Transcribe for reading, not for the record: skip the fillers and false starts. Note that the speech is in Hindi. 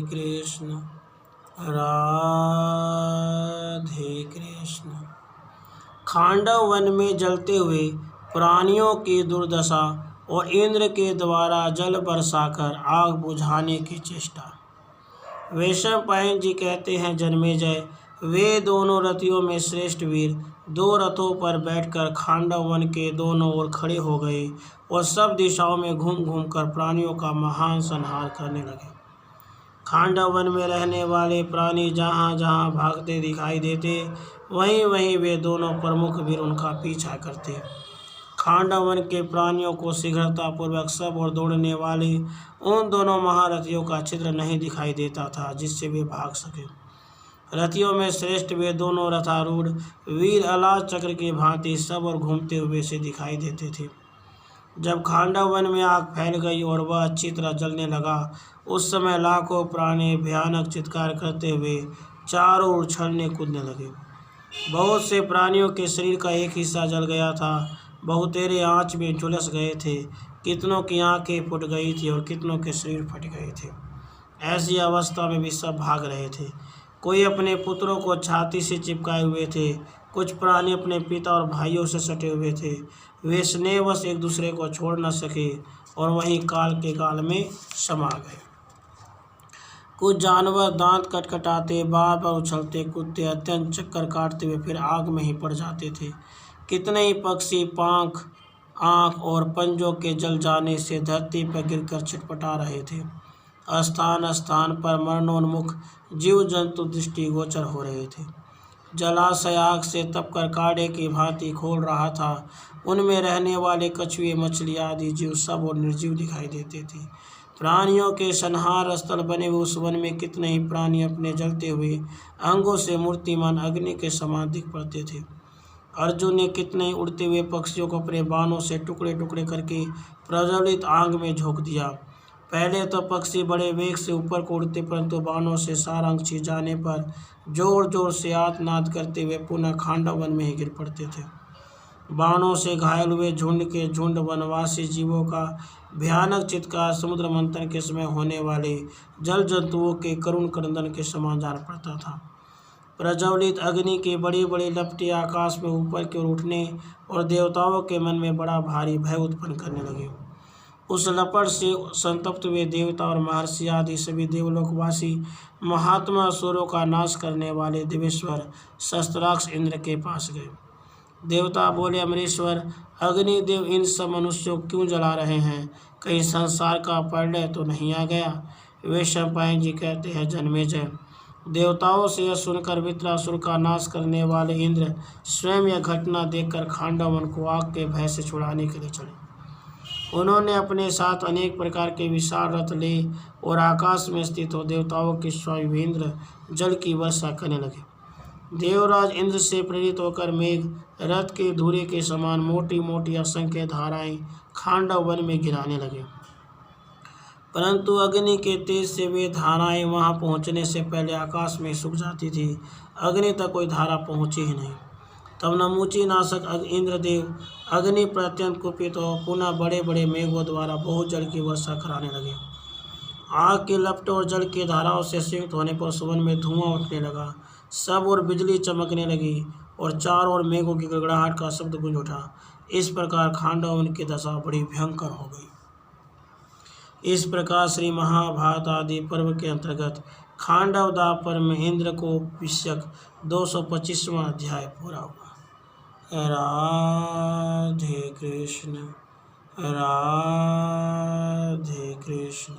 कृष्ण राधे कृष्ण। खांडव वन में जलते हुए प्राणियों की दुर्दशा और इंद्र के द्वारा जल बरसाकर आग बुझाने की चेष्टा। वैशंपायन जी कहते हैं, जन्मेजय, वे दोनों रथियों में श्रेष्ठ वीर दो रथों पर बैठकर खांडव वन के दोनों ओर खड़े हो गए और सब दिशाओं में घूम घूम कर प्राणियों का महान संहार करने लगे। खांडव वन में रहने वाले प्राणी जहाँ जहाँ भागते दिखाई देते, वहीं वहीं वे दोनों प्रमुख वीर उनका पीछा करते। खांडव वन के प्राणियों को शीघ्रतापूर्वक सब और दौड़ने वाले उन दोनों महारथियों का चित्र नहीं दिखाई देता था जिससे वे भाग सके। रथियों में श्रेष्ठ वे दोनों रथारूढ़ वीर अलाद चक्र की भांति सब और घूमते हुए से दिखाई देते थे। जब खांडव वन में आग फैल गई और वह अच्छी तरह जलने लगा, उस समय लाखों प्राणी भयानक चित्कार करते हुए चारों ओर उछलने कूदने लगे। बहुत से प्राणियों के शरीर का एक हिस्सा जल गया था, बहुतेरे आँच में झुलस गए थे, कितनों की आंखें फूट गई थी और कितनों के शरीर फट गए थे। ऐसी अवस्था में भी सब भाग रहे थे। कोई अपने पुत्रों को छाती से चिपकाए हुए थे, कुछ प्राणी अपने पिता और भाइयों से सटे हुए थे। वे स्नेहवश एक दूसरे को छोड़ न सके और वहीं काल के गाल में समा गए। कुछ जानवर दांत कटकटाते, बार बार उछलते कूदते, अत्यंत चक्कर काटते हुए फिर आग में ही पड़ जाते थे। कितने ही पक्षी पंख, आँख और पंजों के जल जाने से धरती पर गिरकर छटपटा रहे थे। स्थान स्थान पर मरणोन्मुख जीव जंतु दृष्टिगोचर हो रहे थे। जलाशय आग से तपकर काढ़े की भांति खोल रहा था। उनमें रहने वाले कछुए, मछली आदि जीव सब और निर्जीव दिखाई देते थे। प्राणियों के संहार स्थल बने हुए उस वन में कितने ही प्राणी अपने जलते हुए अंगों से मूर्तिमान अग्नि के समान दिख पड़ते थे। अर्जुन ने कितने ही उड़ते हुए पक्षियों को अपने बाणों से टुकड़े टुकड़े करके प्रज्वलित आग में झोंक दिया। पहले तो पक्षी बड़े वेग से ऊपर को उड़ते, परंतु बाणों से सारा अंग छिद जाने पर जोर जोर से आर्तनाद करते हुए पुनः खांडव वन में ही गिर पड़ते थे। बाणों से घायल हुए झुंड के झुंड वनवासी जीवों का भयानक चित्कार समुद्र मंथन के समय होने वाले जल जंतुओं के करुण क्रंदन के समान जान पड़ता था। प्रज्वलित अग्नि के बड़ी बड़ी लपटें आकाश में ऊपर की ओर उठने और देवताओं के मन में बड़ा भारी भय उत्पन्न करने लगे। उस लपट से संतप्त हुए देवता और महर्षि आदि सभी देवलोकवासी महात्मा असुरों का नाश करने वाले देवेश्वर शस्त्राक्ष इंद्र के पास गए। देवता बोले, अमरेश्वर, अग्निदेव इन सब मनुष्यों को क्यों जला रहे हैं? कहीं संसार का प्रलय तो नहीं आ गया? वैशंपायन जी कहते हैं, जन्मेजय, देवताओं से यह सुनकर वृत्रासुर का नाश करने वाले इंद्र स्वयं यह घटना देखकर खांडव वन को आग के भय से छुड़ाने के लिए चले। उन्होंने अपने साथ अनेक प्रकार के विशाल रथ ले और आकाश में स्थित हो देवताओं के स्वामी इंद्र जल की वर्षा करने लगे। देवराज इंद्र से प्रेरित होकर मेघ रथ के धुरे के समान मोटी मोटी असंख्य धाराएं खांडव वन में गिराने लगे, परंतु अग्नि के तेज से वे धाराएं वहां पहुंचने से पहले आकाश में सूख जाती थी। अग्नि तक कोई धारा पहुंची ही नहीं। तब नमूची नाशक इंद्रदेव अग्नि पर अत्यंत कुपित हो पुनः बड़े बड़े मेघों द्वारा बहुत जल की वर्षा कराने लगे। आग की लपटों और जल की धाराओं से संयुक्त होने पर उस वन में धुआं उठने लगा, सब और बिजली चमकने लगी और चारों ओर मेघों की गड़गड़ाहट का शब्द गूंज उठा। इस प्रकार खांडव वन की दशा बड़ी भयंकर हो गई। इस प्रकार श्री महाभारत आदि पर्व के अंतर्गत खांडव दाह पर्व में इंद्र को विषयक 225वां अध्याय पूरा हुआ। राधे कृष्ण राधे कृष्ण।